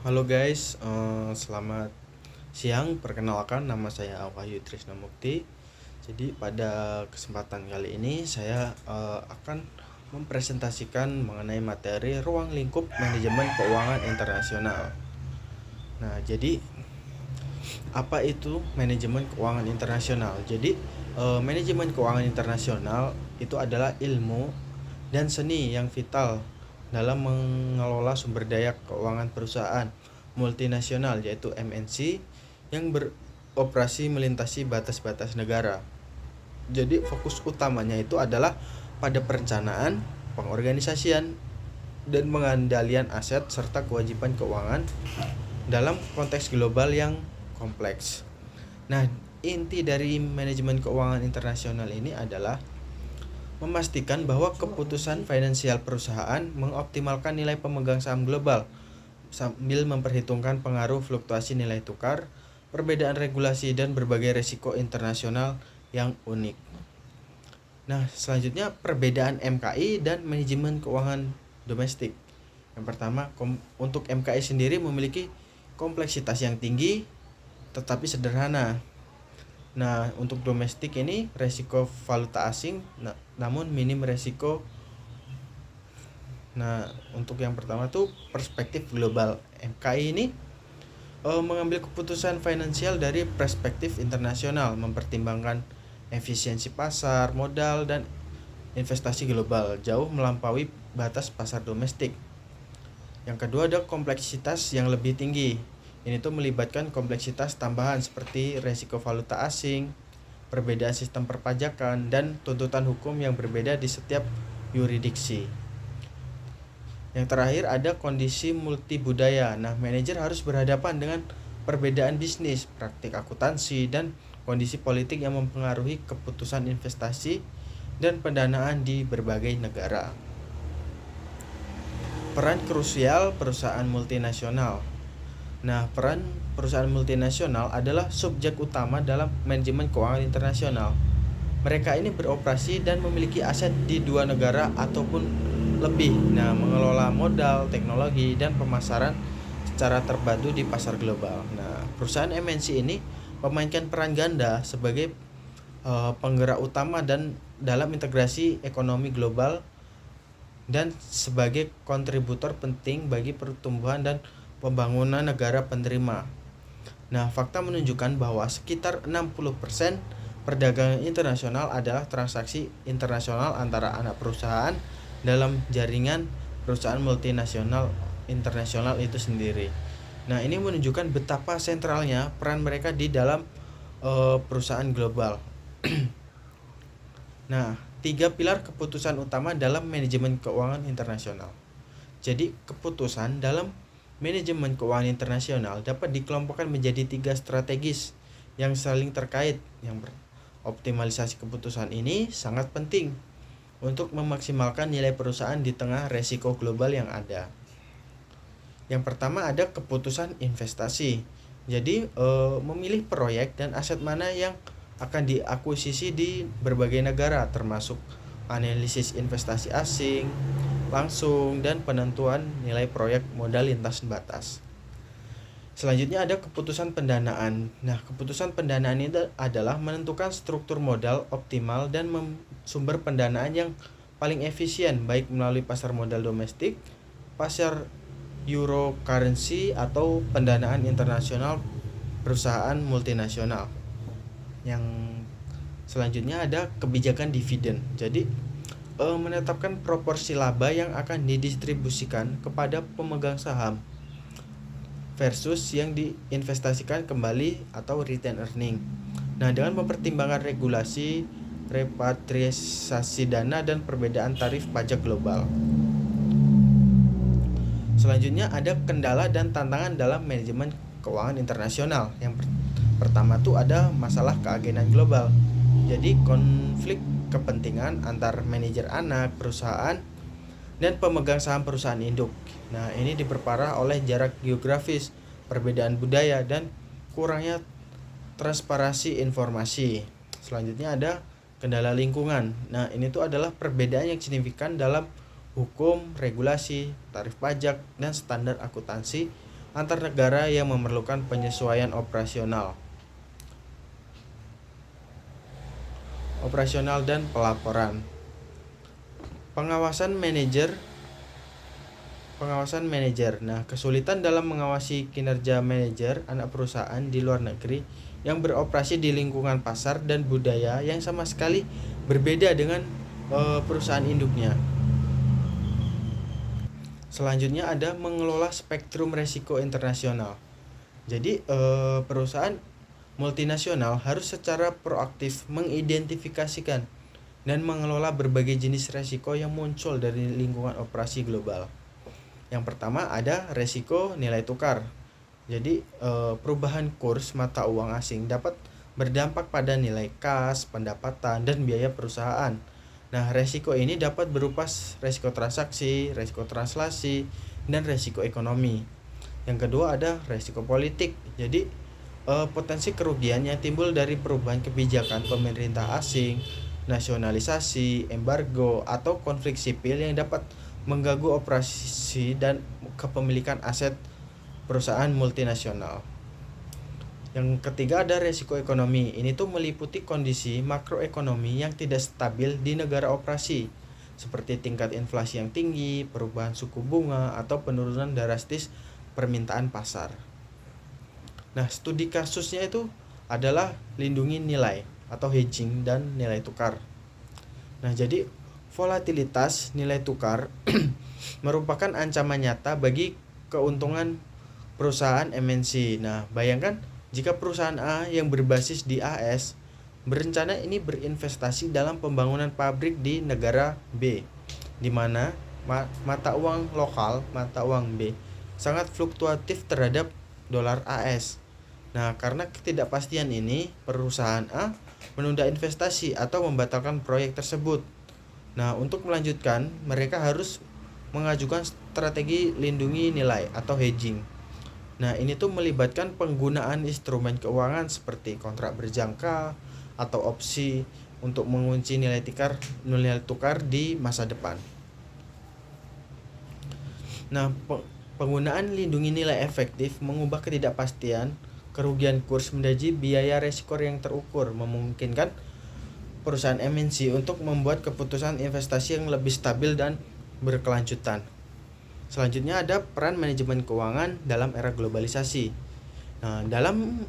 Halo guys, selamat siang. Perkenalkan, nama saya Wahyu Trisnamukti. Jadi pada kesempatan kali ini saya akan mempresentasikan mengenai materi ruang lingkup manajemen keuangan internasional. Nah, jadi apa itu manajemen keuangan internasional? Jadi manajemen keuangan internasional itu adalah ilmu dan seni yang vital dalam mengelola sumber daya keuangan perusahaan multinasional yaitu MNC yang beroperasi melintasi batas-batas negara. Jadi fokus utamanya itu adalah pada perencanaan, pengorganisasian, dan pengendalian aset serta kewajiban keuangan dalam konteks global yang kompleks. Nah, inti dari manajemen keuangan internasional ini adalah memastikan bahwa keputusan finansial perusahaan mengoptimalkan nilai pemegang saham global sambil memperhitungkan pengaruh fluktuasi nilai tukar, perbedaan regulasi, dan berbagai resiko internasional yang unik. Nah, selanjutnya perbedaan MKI dan manajemen keuangan domestik. Yang pertama, untuk MKI sendiri memiliki kompleksitas yang tinggi tetapi sederhana. Nah, untuk domestik ini resiko valuta asing, namun minim resiko. Nah, untuk yang pertama tuh perspektif global. MKI ini mengambil keputusan finansial dari perspektif internasional, mempertimbangkan efisiensi pasar, modal, dan investasi global, jauh melampaui batas pasar domestik. Yang kedua ada kompleksitas yang lebih tinggi. Ini tuh melibatkan kompleksitas tambahan seperti resiko valuta asing, perbedaan sistem perpajakan, dan tuntutan hukum yang berbeda di setiap yurisdiksi. Yang terakhir ada kondisi multibudaya. Nah, manajer harus berhadapan dengan perbedaan bisnis, praktik akuntansi, dan kondisi politik yang mempengaruhi keputusan investasi dan pendanaan di berbagai negara. Peran krusial perusahaan multinasional. Nah, peran perusahaan multinasional adalah subjek utama dalam manajemen keuangan internasional. Mereka ini beroperasi dan memiliki aset di dua negara ataupun lebih. Nah, mengelola modal, teknologi, dan pemasaran secara terpadu di pasar global. Nah, perusahaan MNC ini memainkan peran ganda sebagai penggerak utama dan dalam integrasi ekonomi global dan sebagai kontributor penting bagi pertumbuhan dan pembangunan negara penerima. Nah, fakta menunjukkan bahwa sekitar 60% perdagangan internasional adalah transaksi internasional antara anak perusahaan dalam jaringan perusahaan multinasional internasional itu sendiri. Nah, ini menunjukkan betapa sentralnya peran mereka di dalam perusahaan global. Nah, 3 pilar keputusan utama dalam manajemen keuangan internasional. Jadi, keputusan dalam manajemen keuangan internasional dapat dikelompokkan menjadi 3 strategis yang saling terkait. Yang optimalisasi keputusan ini sangat penting untuk memaksimalkan nilai perusahaan di tengah resiko global yang ada. Yang pertama ada keputusan investasi. Jadi memilih proyek dan aset mana yang akan diakuisisi di berbagai negara, termasuk analisis investasi asing langsung dan penentuan nilai proyek modal lintas batas. Selanjutnya ada keputusan pendanaan. Nah, keputusan pendanaan ini adalah menentukan struktur modal optimal dan sumber pendanaan yang paling efisien, baik melalui pasar modal domestik, pasar euro currency, atau pendanaan internasional perusahaan multinasional. Yang selanjutnya ada kebijakan dividen. Jadi menetapkan proporsi laba yang akan didistribusikan kepada pemegang saham versus yang diinvestasikan kembali atau return earning. Nah, dengan mempertimbangkan regulasi, repatriasi dana, dan perbedaan tarif pajak global. Selanjutnya ada kendala dan tantangan dalam manajemen keuangan internasional. Yang pertama tuh ada masalah keagenan global. Jadi konflik kepentingan antar manajer anak perusahaan dan pemegang saham perusahaan induk. Nah, ini diperparah oleh jarak geografis, perbedaan budaya, dan kurangnya transparansi informasi. Selanjutnya ada kendala lingkungan. Nah, ini tuh adalah perbedaan yang signifikan dalam hukum, regulasi, tarif pajak, dan standar akuntansi antar negara yang memerlukan penyesuaian operasional dan pelaporan. Pengawasan manajer. Nah, kesulitan dalam mengawasi kinerja manajer anak perusahaan di luar negeri yang beroperasi di lingkungan pasar dan budaya yang sama sekali berbeda dengan perusahaan induknya. Selanjutnya ada mengelola spektrum resiko internasional. Jadi perusahaan multinasional harus secara proaktif mengidentifikasikan dan mengelola berbagai jenis resiko yang muncul dari lingkungan operasi global. Yang pertama ada resiko nilai tukar. Jadi perubahan kurs mata uang asing dapat berdampak pada nilai kas, pendapatan, dan biaya perusahaan. Nah, resiko ini dapat berupa resiko transaksi, resiko translasi, dan resiko ekonomi. Yang kedua ada resiko politik. Jadi potensi kerugian yang timbul dari perubahan kebijakan pemerintah asing, nasionalisasi, embargo, atau konflik sipil yang dapat mengganggu operasi dan kepemilikan aset perusahaan multinasional. Yang ketiga ada resiko ekonomi. Ini tuh meliputi kondisi makroekonomi yang tidak stabil di negara operasi, seperti tingkat inflasi yang tinggi, perubahan suku bunga, atau penurunan drastis permintaan pasar. Nah, studi kasusnya itu adalah lindungi nilai atau hedging dan nilai tukar. Nah, jadi volatilitas nilai tukar merupakan ancaman nyata bagi keuntungan perusahaan MNC. Nah, bayangkan jika perusahaan A yang berbasis di AS berencana ini berinvestasi dalam pembangunan pabrik di negara B, di mana mata uang B sangat fluktuatif terhadap dolar AS. Nah, karena ketidakpastian ini, perusahaan A menunda investasi atau membatalkan proyek tersebut. Nah, untuk melanjutkan, mereka harus mengajukan strategi lindungi nilai atau hedging. Nah, ini tuh melibatkan penggunaan instrumen keuangan seperti kontrak berjangka atau opsi untuk mengunci nilai tukar di masa depan. Nah, penggunaan lindungi nilai efektif mengubah ketidakpastian kerugian kurs menjadi biaya resiko yang terukur, memungkinkan perusahaan MNC untuk membuat keputusan investasi yang lebih stabil dan berkelanjutan. Selanjutnya ada peran manajemen keuangan dalam era globalisasi. Nah, dalam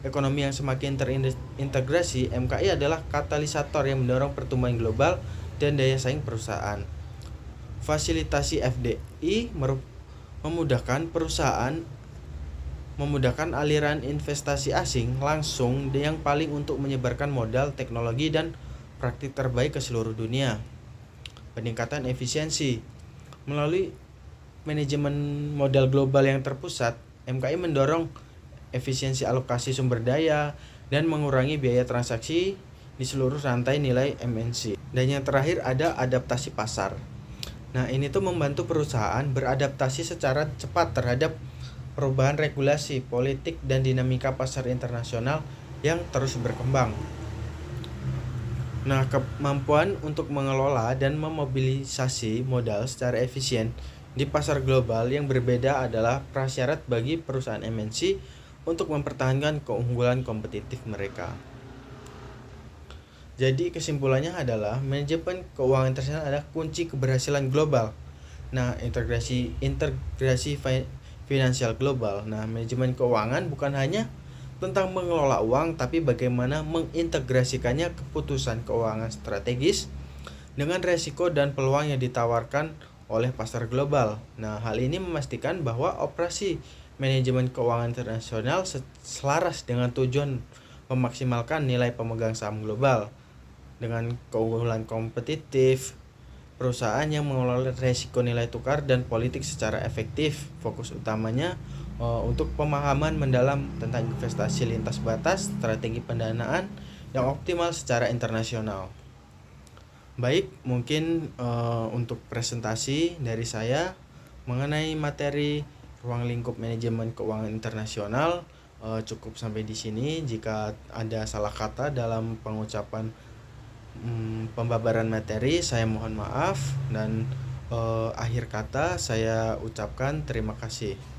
ekonomi yang semakin terintegrasi, MKI adalah katalisator yang mendorong pertumbuhan global dan daya saing perusahaan. Fasilitasi FDI memudahkan aliran investasi asing langsung yang paling untuk menyebarkan modal, teknologi, dan praktik terbaik ke seluruh dunia. Peningkatan efisiensi. Melalui manajemen modal global yang terpusat, MKI mendorong efisiensi alokasi sumber daya dan mengurangi biaya transaksi di seluruh rantai nilai MNC. Dan yang terakhir ada adaptasi pasar. Nah, ini tuh membantu perusahaan beradaptasi secara cepat terhadap perubahan regulasi, politik, dan dinamika pasar internasional yang terus berkembang. Nah, kemampuan untuk mengelola dan memobilisasi modal secara efisien di pasar global yang berbeda adalah prasyarat bagi perusahaan MNC untuk mempertahankan keunggulan kompetitif mereka. Jadi kesimpulannya adalah manajemen keuangan internasional adalah kunci keberhasilan global. Nah, integrasi finansial global. Nah, manajemen keuangan bukan hanya tentang mengelola uang, tapi bagaimana mengintegrasikannya keputusan keuangan strategis dengan resiko dan peluang yang ditawarkan oleh pasar global. Nah, hal ini memastikan bahwa operasi manajemen keuangan internasional selaras dengan tujuan memaksimalkan nilai pemegang saham global dengan keunggulan kompetitif, perusahaan yang mengelola resiko nilai tukar dan politik secara efektif. Fokus utamanya untuk pemahaman mendalam tentang investasi lintas batas, strategi pendanaan yang optimal secara internasional. Baik, mungkin untuk presentasi dari saya mengenai materi ruang lingkup manajemen keuangan internasional cukup sampai di sini. Jika ada salah kata dalam pengucapan pembabaran materi, saya mohon maaf, dan akhir kata saya ucapkan terima kasih.